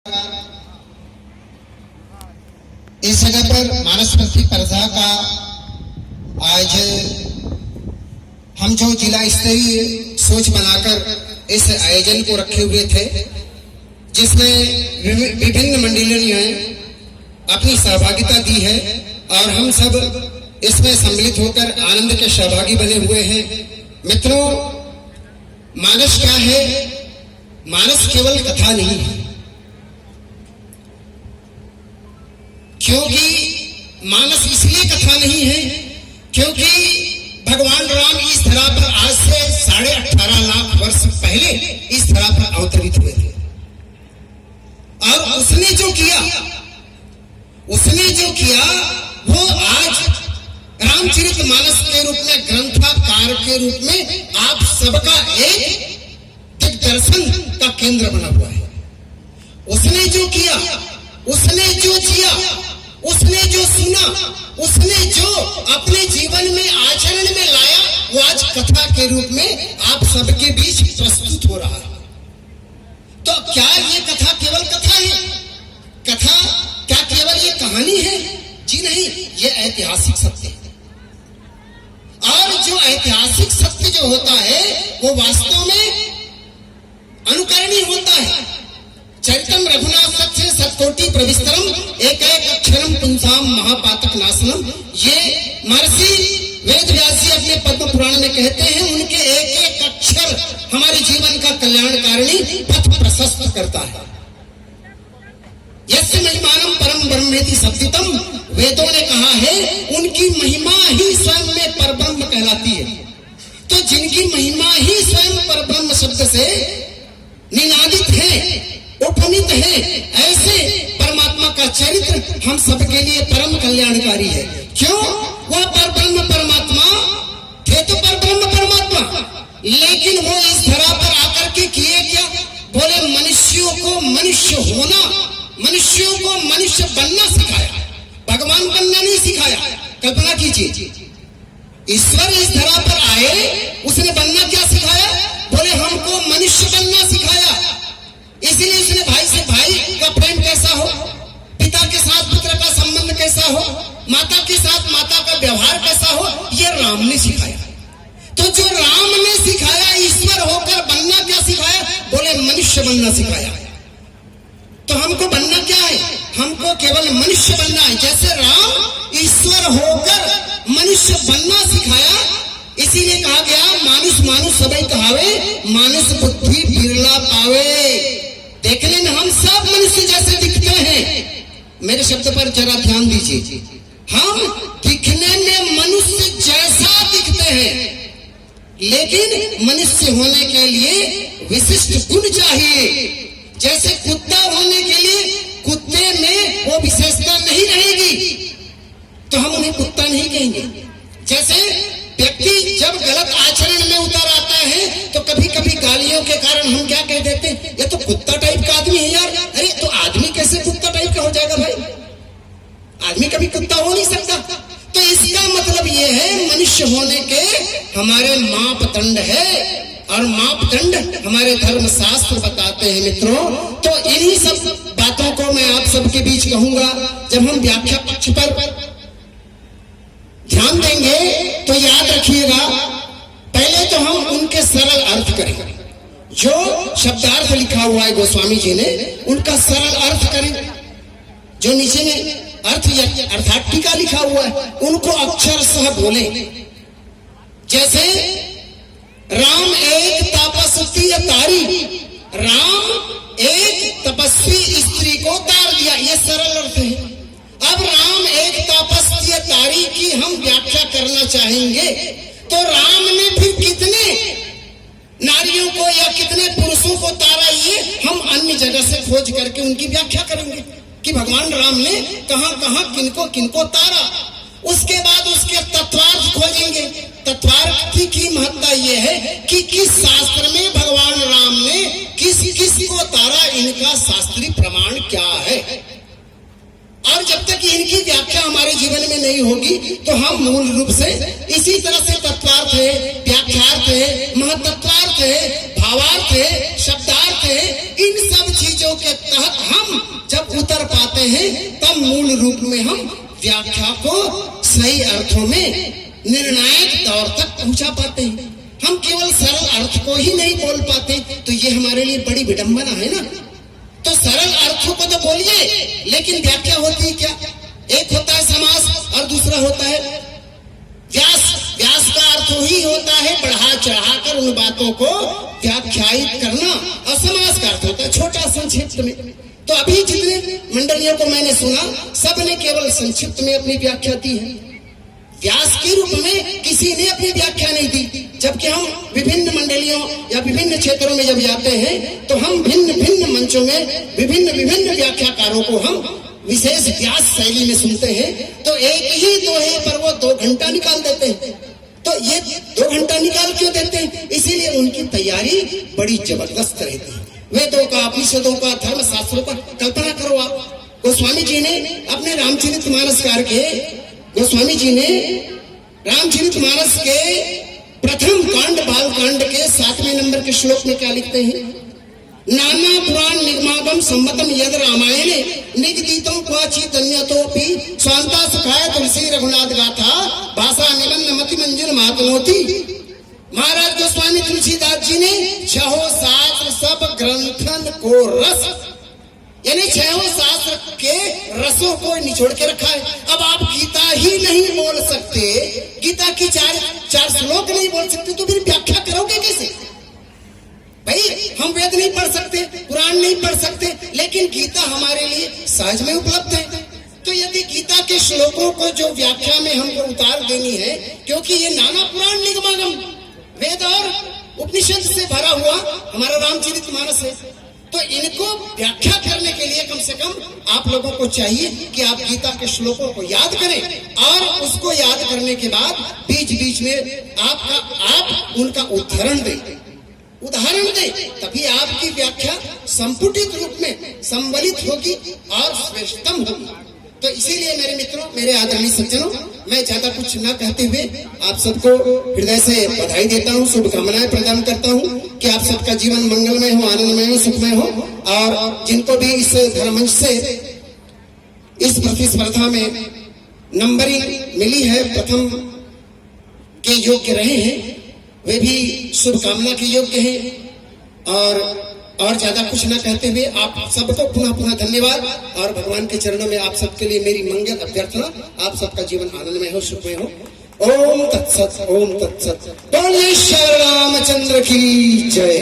इस जगह पर मानसपंथी स्पर्धा का आयोजन हम जो जिला स्तरीय सोच बनाकर इस आयोजन को रखे हुए थे, जिसमें विभिन्न मंडलियों ने अपनी सहभागिता दी है और हम सब इसमें सम्मिलित होकर आनंद के सहभागी बने हुए हैं। मित्रों, मानस क्या है? मानस केवल कथा नहीं है, क्योंकि मानस इसलिए कथा नहीं है क्योंकि भगवान राम इस धरा पर आज से 18.5 लाख वर्ष पहले इस धरा पर अवतरित हुए थे और उसने जो किया वो आज रामचरितमानस के रूप में, ग्रंथकार के रूप में आप सबका एक दिग्दर्शन का केंद्र बना हुआ है। उसने जो किया, उसने जो जिया, उसने जो सुना, उसने जो अपने जीवन में आचरण में लाया, वो आज कथा के रूप में आप सबके बीच प्रस्तुत हो रहा है। तो क्या ये कथा केवल कथा है? कथा क्या केवल ये कहानी है? जी नहीं, ये ऐतिहासिक सत्य है। और जो ऐतिहासिक सत्य जो होता है वो वास्तव में अनुकरणीय होता है। चरितम रघुनाथ सत्य सत्कोटि प्रविस्तरम एक अक्षरम पुंसाम महापातक नाशनम, ये महर्षि वेद व्यास जी अपने पद्म पुराण में कहते हैं। उनके एक अक्षर हमारे जीवन का कल्याणकारिणी पथ प्रशस्त करता है। यस्य महिमानम परम ब्रह्मेति शब्दितम, वेदों ने कहा है उनकी महिमा ही स्वयं में परब्रह्म कहलाती है। तो जिनकी महिमा ही स्वयं परब्रह्म शब्द से निनादित है, उपनीत है, ऐसे परमात्मा का चरित्र हम सबके लिए परम कल्याणकारी है। क्यों? वह परब्रह्म परमात्मा थे तो परब्रह्म परमात्मा, लेकिन वो इस धरा पर आकर के किए क्या? बोले मनुष्यों को मनुष्य होना, मनुष्यों को मनुष्य बनना सिखाया, भगवान बनना नहीं सिखाया। कल्पना कीजिए, ईश्वर इस धरा पर आए, उसने बनना क्या सिखाया? बोले हमको मनुष्य बनना सिखाया। इसीलिए उसने भाई से भाई का प्रेम कैसा हो, पिता के साथ पुत्र का संबंध कैसा हो, माता के साथ माता का व्यवहार कैसा हो, ये राम ने सिखाया। तो जो राम ने सिखाया, ईश्वर होकर बनना क्या सिखाया? बोले मनुष्य बनना सिखाया। तो हमको बनना क्या है? हमको केवल मनुष्य बनना है। जैसे राम ईश्वर होकर मनुष्य बनना सिखाया, इसीलिए कहा गया मानुष मानुष सबई कहावे, मानुष बुद्धि बिरला पावे। देखने में हम सब मनुष्य जैसे दिखते हैं, मेरे शब्द पर जरा ध्यान दीजिए। हम दिखने में मनुष्य जैसा दिखते हैं, लेकिन मनुष्य होने के लिए विशिष्ट गुण चाहिए। जैसे कुत्ता होने के लिए कुत्ते में वो विशेषता नहीं रहेगी तो हम उन्हें कुत्ता नहीं कहेंगे। जैसे व्यक्ति जब गलत आचरण में उतर आता है तो कभी कभी गालियों के कारण हम क्या कह देते हैं? ये तो कुत्ता टाइप का आदमी है यार। अरे तो आदमी कैसे कुत्ता टाइप का हो जाएगा भाई? आदमी कभी कुत्ता हो नहीं सकता। तो इसका मतलब ये है मनुष्य होने के हमारे मापदंड है, और मापदंड हमारे धर्म शास्त्र बताते हैं। मित्रों, तो इन्हीं सब बातों को मैं आप सबके बीच कहूंगा। जब हम व्याख्या पक्ष पर ध्यान देंगे तो याद रखिएगा, पहले तो हम उनके सरल अर्थ करें। जो शब्दार्थ लिखा हुआ है गोस्वामी जी ने, उनका सरल अर्थ करें। जो नीचे में अर्थ अर्थात टीका लिखा हुआ है, उनको अक्षरशः बोले। जैसे राम एक तपस्वी तारी, राम एक तपस्वी स्त्री को तार दिया, ये सरल अर्थ है। अब राम एक तपस्वी तारी की हम व्याख्या करना चाहेंगे तो राम ने फिर कितने नारियों को या कितने पुरुषों को तारा, ये हम अन्य जगह से खोज करके उनकी व्याख्या करेंगे कि भगवान राम ने कहां कहां किनको किनको तारा। उसके बाद उसके तत्वार्थ खोजेंगे। तत्वार्थ की महत्ता यह है कि किस शास्त्र में भगवान राम ने किस किस को तारा, इनका शास्त्रीय प्रमाण क्या है। और जब तक इनकी व्याख्या हमारे जीवन में नहीं होगी तो हम मूल रूप से इसी तरह से तत्वार्थ है, व्याख्यार्थ है, महतत्वार्थ है, भावार्थ है, शब्दार्थ है, इन सब चीजों के तहत हम जब उतर पाते हैं तब मूल रूप में हम व्याख्या को सही अर्थों में निर्णायक दौर तक पहुंचा पाते हैं। हम केवल सरल अर्थ को ही नहीं बोल पाते, तो ये हमारे लिए बड़ी विडंबना है ना। तो सरल अर्थों को तो बोलिए, लेकिन व्याख्या होती है क्या? एक होता है समास और दूसरा होता है व्यास। व्यास का अर्थ ही होता है बढ़ा चढ़ाकर उन बातों को व्याख्यायित करना, और समास का अर्थ होता है छोटा संक्षिप्त में। तो अभी जितने मंडलियों को मैंने सुना, सबने केवल संक्षिप्त में अपनी व्याख्या दी है, व्यास के रूप में किसी ने अपनी व्याख्या नहीं दी। जबकि हम विभिन्न मंडलियों या विभिन्न क्षेत्रों में जब जाते हैं तो हम भिन्न भिन्न मंचों में विभिन्न विभिन्न व्याख्याकारों को हम विशेष व्यास शैली में सुनते हैं, तो एक ही दोहे पर वो 2 घंटा निकाल देते हैं। तो ये 2 घंटा निकाल क्यों देते हैं? इसीलिए उनकी तैयारी बड़ी जबरदस्त रहती है। वेदों का, उपनिषदों का, धर्म शास्त्रों का कल्पना करो आप। गोस्वामी जी ने अपने रामचरितमानसकार के गोस्वामी जी ने रामचरितमानस के प्रथम कांड बालकांड के 7वें नंबर के श्लोक में क्या लिखते हैं? नाना पुराण निगमागम सम्मतम यद रामायणे निगदितम क्वाचित अन्यतोपि स्वांता सखाय तुलसी रघुनाथ गाथा भाषा निलन्न मति मंजूर मातनोति। महाराज गोस्वामी तुलसीदास जी ने 6 शास्त्र सब ग्रंथन को रस, यानी 6 शास्त्र के रसों को निचोड़ के रखा है। अब आप गीता ही नहीं बोल सकते, गीता की चार श्लोक नहीं बोल सकते, तो फिर व्याख्या करोगे कैसे? भाई हम वेद नहीं पढ़ सकते, पुराण नहीं पढ़ सकते, लेकिन गीता हमारे लिए सहज में उपलब्ध है। तो यदि गीता के श्लोकों को जो व्याख्या में हमको उतार देनी है, क्योंकि ये नाना पुराण निगमागम वेद और उपनिषद से भरा हुआ हमारा रामचरितमानस है, तो इनको व्याख्या करने के लिए कम से कम आप लोगों को चाहिए कि आप गीता के श्लोकों को याद करें, और उसको याद करने के बाद बीच बीच में आप उनका उदाहरण दें, तभी आपकी व्याख्या संपुटित रूप में संबलित होगी और श्रेष्ठतम होगी। तो इसीलिए मेरे मित्रों, मेरे आदरणीय सज्जनों, मैं ज्यादा कुछ न कहते हुए आप सबको हृदय से बधाई देता हूँ, शुभकामनाएं प्रदान करता हूँ कि आप सबका जीवन मंगलमय हो, आनंदमय हो, सुखमय हो। और जिनको भी इस धर्ममंच से इस प्रतिस्पर्धा में नंबरिंग मिली है, प्रथम के योग्य रहे हैं, वे भी शुभकामना के योग्य हैं। और ज्यादा कुछ न कहते हुए आप सबको पुनः पुनः धन्यवाद, और भगवान के चरणों में आप सबके लिए मेरी मंगल अभ्यर्थना, आप सबका जीवन आनंदमय हो, सुखमय हो। ओम तत्सत, ओम तत्सत। बोलिए श्री रामचंद्र की जय।